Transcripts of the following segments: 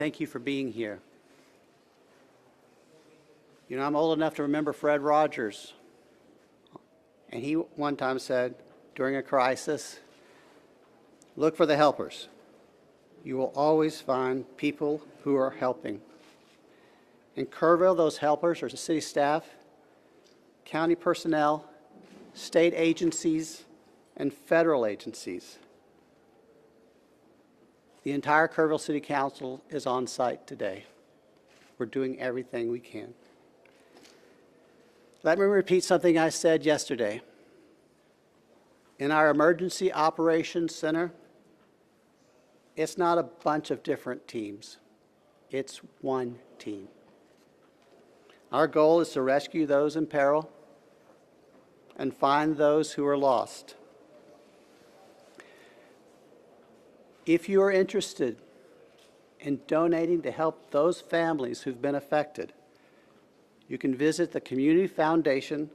Thank you for being here. You know, I'm old enough to remember Fred Rogers. And he one time said, during a crisis, look for the helpers. You will always find people who are helping. In Kerrville, those helpers are the city staff, county personnel, state agencies, and federal agencies. The entire Kerrville City Council is on site today. We're doing everything we can. Let me repeat something I said yesterday. In our Emergency Operations Center, it's not a bunch of different teams. It's one team. Our goal is to rescue those in peril and find those who are lost. If you are interested in donating to help those families who've been affected, you can visit the Community Foundation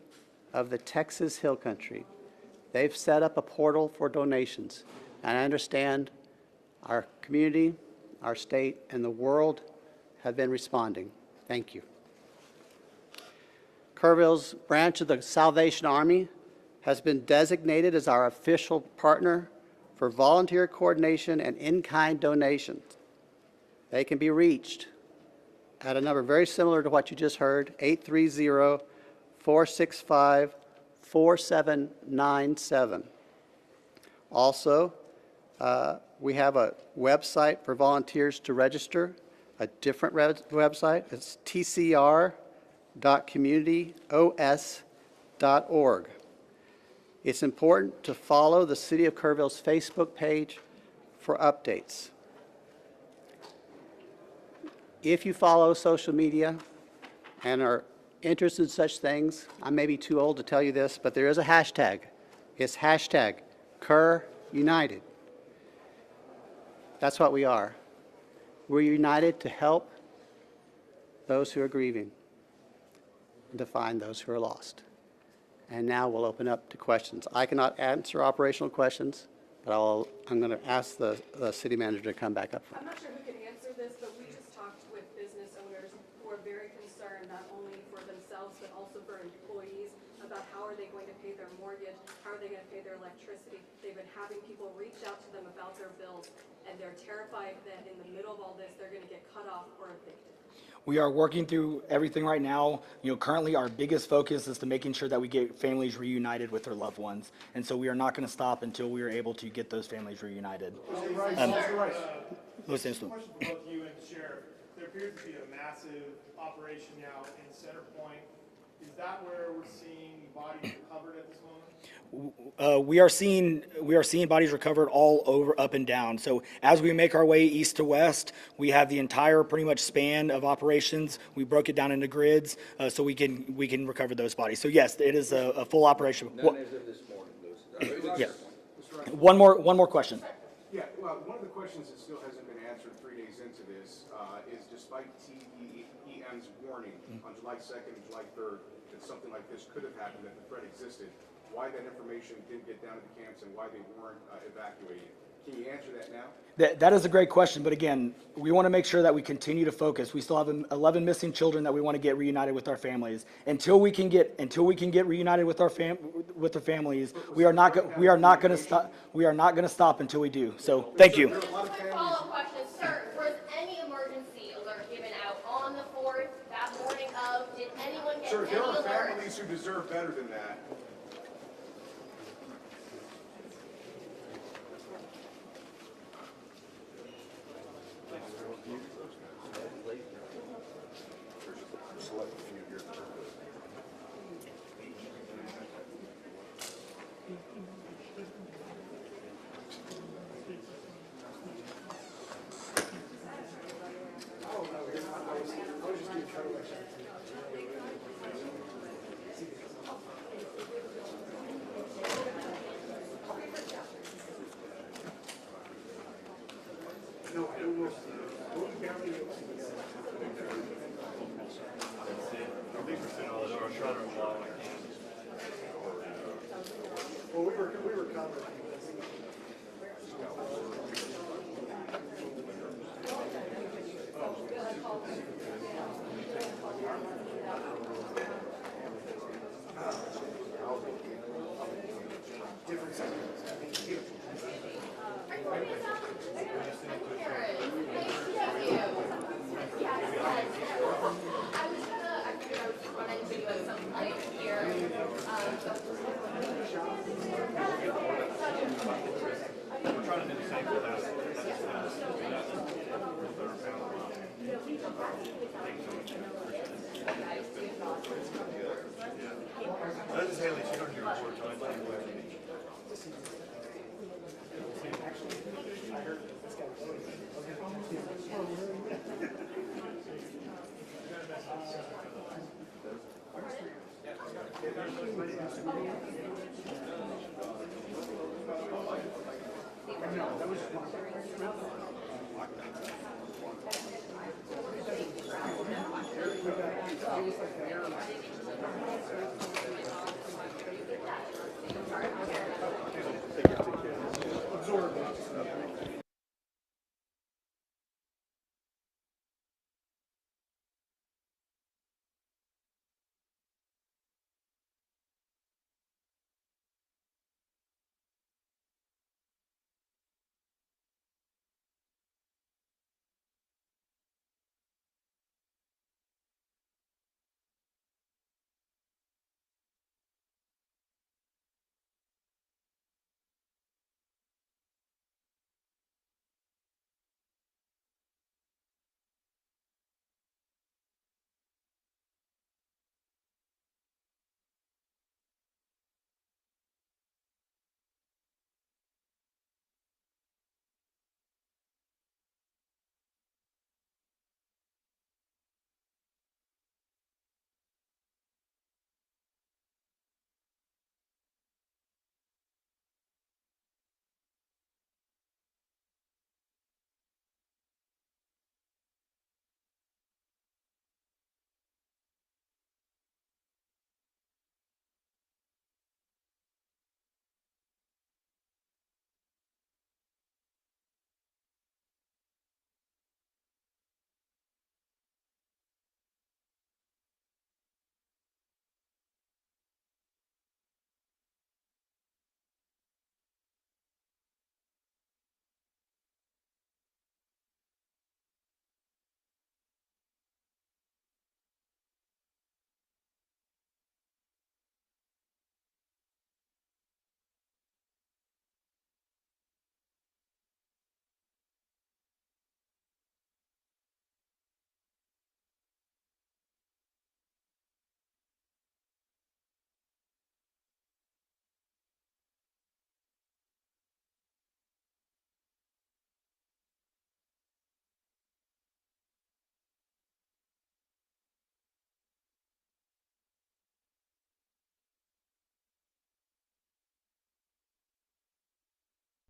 of the Texas Hill Country. They've set up a portal for donations, and I understand our community, our state, and the world have been responding. Thank you. Kerrville's branch of the Salvation Army has been designated as our official partner for volunteer coordination and in-kind donations. They can be reached at a number very similar to what you just heard, 830-465-4797. Also, we have a website for volunteers to register, a different website. It's tcr.communityos.org. It's important to follow the City of Kerrville's Facebook page for updates. If you follow social media and are interested in such things, I may be too old to tell you this, but there is a hashtag. It's hashtag Kerr United. That's what we are. We're united to help those who are grieving and to find those who are lost. And now we'll open up to questions. I cannot answer operational questions, but I'm going to ask the city manager to come back up. I'm not sure who can answer this, but we just talked with business owners who are very concerned not only for themselves but also for employees about how are they going to pay their mortgage, how are they going to pay their electricity. They've been having people reach out to them about their bills, and they're terrified that in the middle of all this they're going to get cut off or evicted. We are working through everything right now. Currently our biggest focus is to making sure that we get families reunited with their loved ones. And so we are not going to stop until we are able to get those families reunited. Mr. Rice, question for both you and the Sheriff. There appears to be a massive operation now in Center Point. Is that where we're seeing bodies recovered at this moment? We are seeing bodies recovered all over, up and down. So as we make our way east to west, we have the entire pretty much span of operations. We broke it down into grids so we can recover those bodies. So yes, it is a full operation. None as of this morning, Lucy. Yeah. One more question. Yeah, well, one of the questions that still hasn't been answered 3 days into this is despite TEM's warning on July 2nd and July 3rd that something like this could have happened, that the threat existed, why that information didn't get down to the camps and why they weren't evacuated. Can you answer that now? That is a great question, but again, we want to make sure that we continue to focus. We still have 11 missing children that we want to get reunited with our families. Until we can get reunited with our families, we are not going to stop. We are not going to stop until we do. So, thank you. Follow-up question, sir. Was any emergency alert given out on the 4th, that morning of? Did anyone get Sir, any there are alert? families who deserve better than that. Well, we were covered. That was